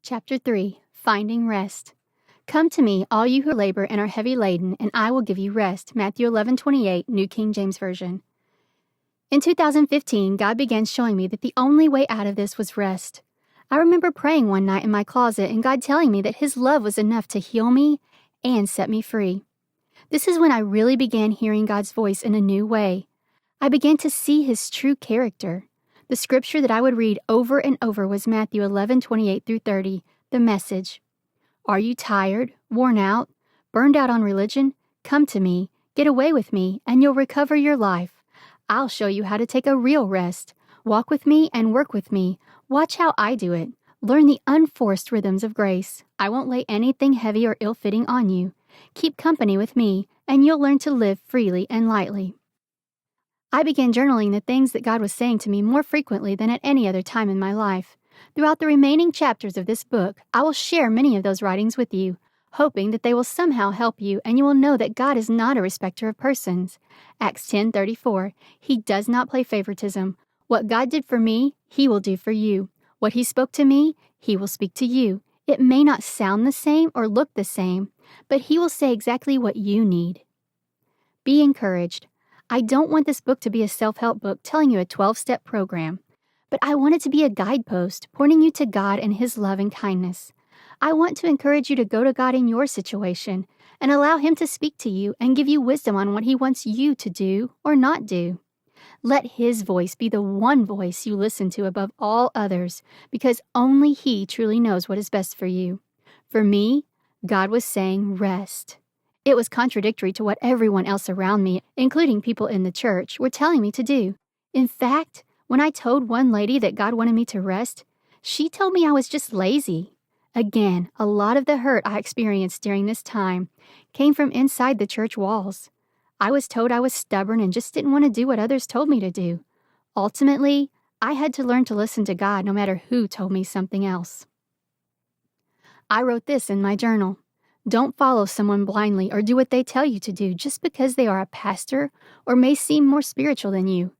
Chapter 3, Finding Rest. Come to me, all you who labor and are heavy laden, and I will give you rest. Matthew 11:28, New King James Version. In 2015, God began showing me that the only way out of this was rest. I remember praying one night in my closet and God telling me that His love was enough to heal me and set me free. This is when I really began hearing God's voice in a new way. I began to see His true character. The scripture that I would read over and over was Matthew 11:28 through 30, the Message. Are you tired, worn out, burned out on religion? Come to me, get away with me, and you'll recover your life. I'll show you how to take a real rest. Walk with me and work with me. Watch how I do it. Learn the unforced rhythms of grace. I won't lay anything heavy or ill-fitting on you. Keep company with me, and you'll learn to live freely and lightly. I began journaling the things that God was saying to me more frequently than at any other time in my life. Throughout the remaining chapters of this book, I will share many of those writings with you, hoping that they will somehow help you and you will know that God is not a respecter of persons. Acts 10:34, He does not play favoritism. What God did for me, He will do for you. What He spoke to me, He will speak to you. It may not sound the same or look the same, but He will say exactly what you need. Be encouraged. I don't want this book to be a self-help book telling you a 12-step program, but I want it to be a guidepost pointing you to God and His love and kindness. I want to encourage you to go to God in your situation and allow Him to speak to you and give you wisdom on what He wants you to do or not do. Let His voice be the one voice you listen to above all others, because only He truly knows what is best for you. For me, God was saying rest. It was contradictory to what everyone else around me, including people in the church, were telling me to do. In fact, when I told one lady that God wanted me to rest, she told me I was just lazy. Again, a lot of the hurt I experienced during this time came from inside the church walls. I was told I was stubborn and just didn't want to do what others told me to do. Ultimately, I had to learn to listen to God no matter who told me something else. I wrote this in my journal. Don't follow someone blindly or do what they tell you to do just because they are a pastor or may seem more spiritual than you.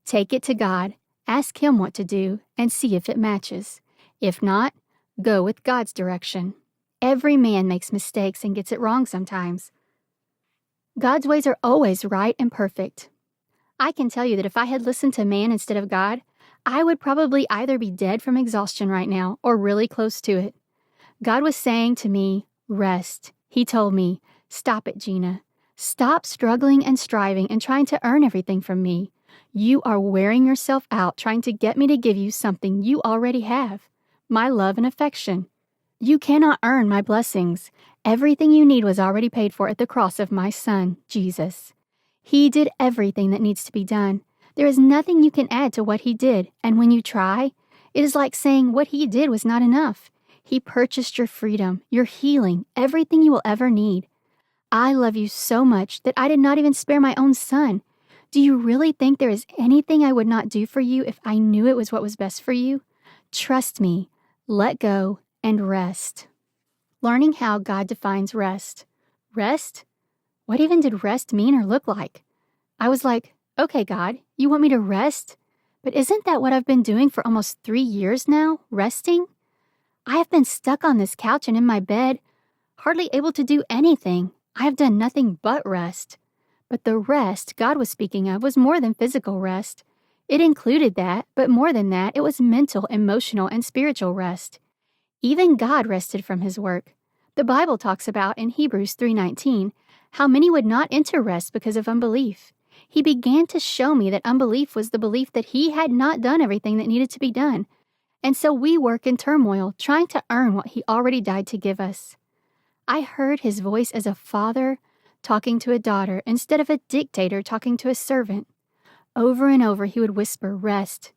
Take it to God, ask Him what to do, and see if it matches. If not, go with God's direction. Every man makes mistakes and gets it wrong sometimes. God's ways are always right and perfect. I can tell you that if I had listened to man instead of God, I would probably either be dead from exhaustion right now or really close to it. God was saying to me, rest. He told me, stop it, Gina. Stop struggling and striving and trying to earn everything from me. You are wearing yourself out trying to get me to give you something you already have, my love and affection. You cannot earn my blessings. Everything you need was already paid for at the cross of my Son, Jesus. He did everything that needs to be done. There is nothing you can add to what He did, and when you try, it is like saying what He did was not enough. He purchased your freedom, your healing, everything you will ever need. I love you so much that I did not even spare my own Son. Do you really think there is anything I would not do for you if I knew it was what was best for you? Trust me, let go, and rest. Learning how God defines rest. Rest? What even did rest mean or look like? I was like, okay, God, you want me to rest? But isn't that what I've been doing for almost 3 years now, resting? I have been stuck on this couch and in my bed, hardly able to do anything. I have done nothing but rest. But the rest God was speaking of was more than physical rest. It included that, but more than that, it was mental, emotional, and spiritual rest. Even God rested from His work. The Bible talks about in Hebrews 3:19 how many would not enter rest because of unbelief. He began to show me that unbelief was the belief that He had not done everything that needed to be done. And so we work in turmoil, trying to earn what He already died to give us. I heard His voice as a father talking to a daughter instead of a dictator talking to a servant. Over and over He would whisper, rest.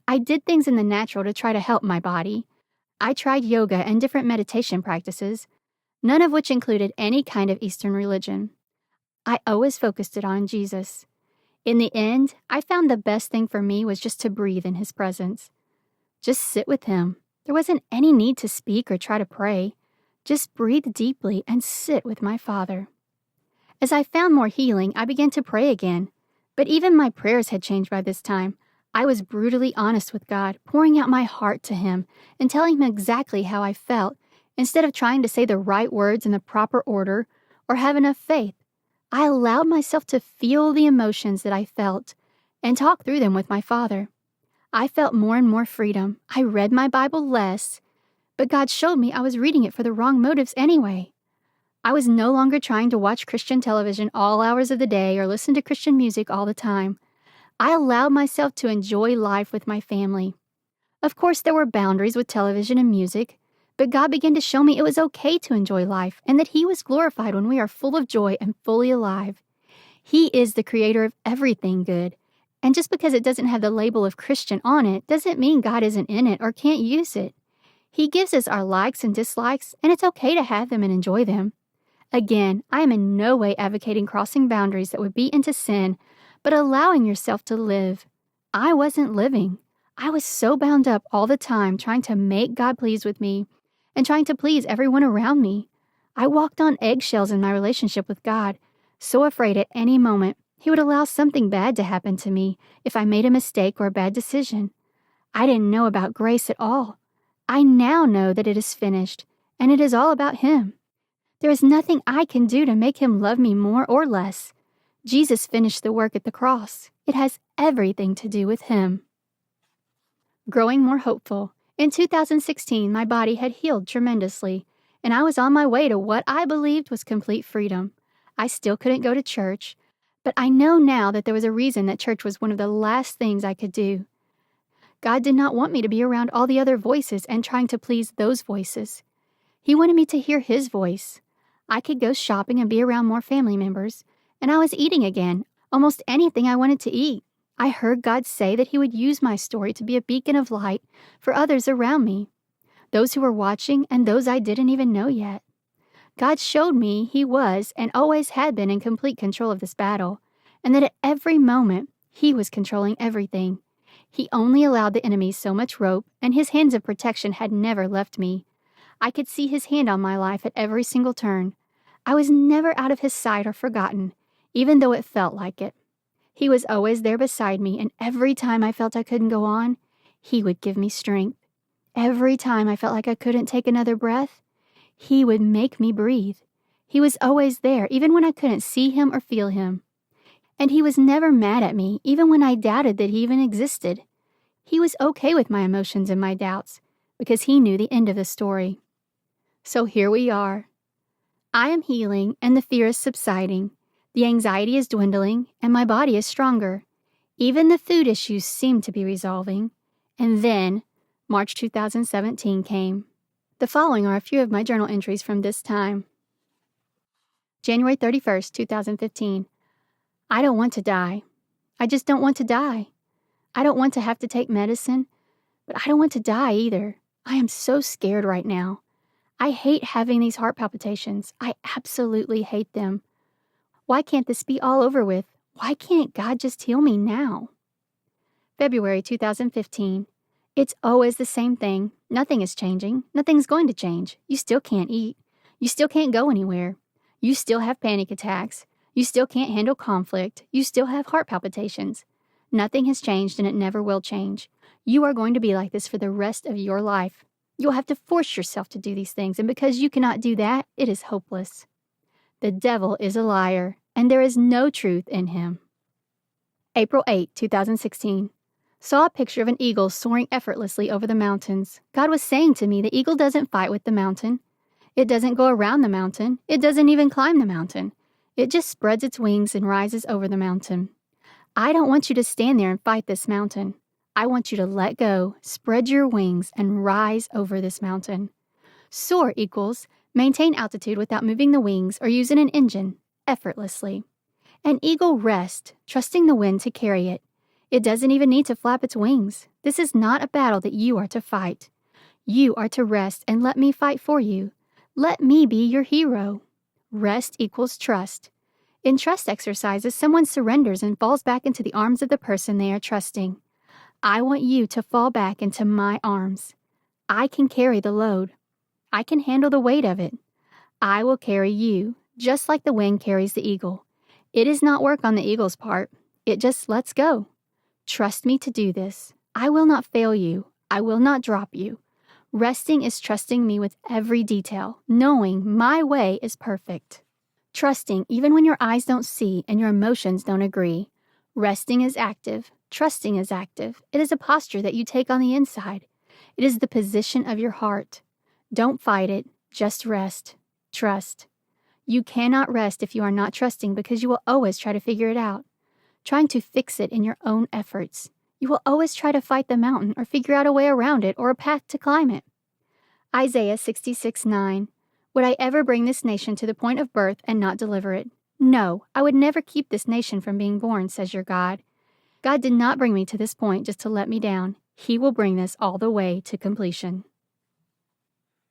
I did things in the natural to try to help my body. I tried yoga and different meditation practices, none of which included any kind of Eastern religion. I always focused it on Jesus. In the end, I found the best thing for me was just to breathe in His presence. Just sit with Him. There wasn't any need to speak or try to pray. Just breathe deeply and sit with my Father. As I found more healing, I began to pray again. But even my prayers had changed by this time. I was brutally honest with God, pouring out my heart to Him and telling Him exactly how I felt, instead of trying to say the right words in the proper order or have enough faith. I allowed myself to feel the emotions that I felt and talk through them with my Father. I felt more and more freedom. I read my Bible less, but God showed me I was reading it for the wrong motives anyway. I was no longer trying to watch Christian television all hours of the day or listen to Christian music all the time. I allowed myself to enjoy life with my family. Of course, there were boundaries with television and music, but God began to show me it was okay to enjoy life and that He was glorified when we are full of joy and fully alive. He is the creator of everything good. And just because it doesn't have the label of Christian on it doesn't mean God isn't in it or can't use it. He gives us our likes and dislikes, and it's okay to have them and enjoy them. Again, I am in no way advocating crossing boundaries that would be into sin, but allowing yourself to live. I wasn't living. I was so bound up all the time trying to make God pleased with me and trying to please everyone around me. I walked on eggshells in my relationship with God, so afraid at any moment He would allow something bad to happen to me if I made a mistake or a bad decision. I didn't know about grace at all. I now know that it is finished, and it is all about Him. There is nothing I can do to make Him love me more or less. Jesus finished the work at the cross. It has everything to do with Him. Growing more hopeful. In 2016, my body had healed tremendously, and I was on my way to what I believed was complete freedom. I still couldn't go to church, but I know now that there was a reason that church was one of the last things I could do. God did not want me to be around all the other voices and trying to please those voices. He wanted me to hear His voice. I could go shopping and be around more family members, and I was eating again, almost anything I wanted to eat. I heard God say that He would use my story to be a beacon of light for others around me, those who were watching and those I didn't even know yet. God showed me He was and always had been in complete control of this battle, and that at every moment He was controlling everything. He only allowed the enemy so much rope, and His hands of protection had never left me. I could see His hand on my life at every single turn. I was never out of His sight or forgotten, even though it felt like it. He was always there beside me, and every time I felt I couldn't go on, He would give me strength. Every time I felt like I couldn't take another breath, He would make me breathe. He was always there, even when I couldn't see Him or feel Him. And He was never mad at me, even when I doubted that He even existed. He was okay with my emotions and my doubts, because He knew the end of the story. So here we are. I am healing, and the fear is subsiding. The anxiety is dwindling, and my body is stronger. Even the food issues seem to be resolving. And then, March 2017 came. The following are a few of my journal entries from this time. January 31st, 2015. I don't want to die. I just don't want to die. I don't want to have to take medicine, but I don't want to die either. I am so scared right now. I hate having these heart palpitations. I absolutely hate them. Why can't this be all over with? Why can't God just heal me now? February 2015. It's always the same thing. Nothing is changing. Nothing's going to change. You still can't eat. You still can't go anywhere. You still have panic attacks. You still can't handle conflict. You still have heart palpitations. Nothing has changed, and it never will change. You are going to be like this for the rest of your life. You'll have to force yourself to do these things, and because you cannot do that, it is hopeless. The devil is a liar, and there is no truth in him. April 8, 2016. Saw a picture of an eagle soaring effortlessly over the mountains. God was saying to me the eagle doesn't fight with the mountain. It doesn't go around the mountain. It doesn't even climb the mountain. It just spreads its wings and rises over the mountain. I don't want you to stand there and fight this mountain. I want you to let go, spread your wings, and rise over this mountain. Soar equals maintain altitude without moving the wings or using an engine, effortlessly. An eagle rests, trusting the wind to carry it. It doesn't even need to flap its wings. This is not a battle that you are to fight. You are to rest and let me fight for you. Let me be your hero. Rest equals trust. In trust exercises, someone surrenders and falls back into the arms of the person they are trusting. I want you to fall back into my arms. I can carry the load. I can handle the weight of it. I will carry you, just like the wind carries the eagle. It is not work on the eagle's part. It just lets go. Trust me to do this. I will not fail you. I will not drop you. Resting is trusting me with every detail, knowing my way is perfect. Trusting even when your eyes don't see and your emotions don't agree. Resting is active. Trusting is active. It is a posture that you take on the inside. It is the position of your heart. Don't fight it. Just rest. Trust. You cannot rest if you are not trusting because you will always try to figure it out, trying to fix it in your own efforts. You will always try to fight the mountain or figure out a way around it or a path to climb it. Isaiah 66:9. Would I ever bring this nation to the point of birth and not deliver it? No, I would never keep this nation from being born, says your God. God did not bring me to this point just to let me down. He will bring this all the way to completion.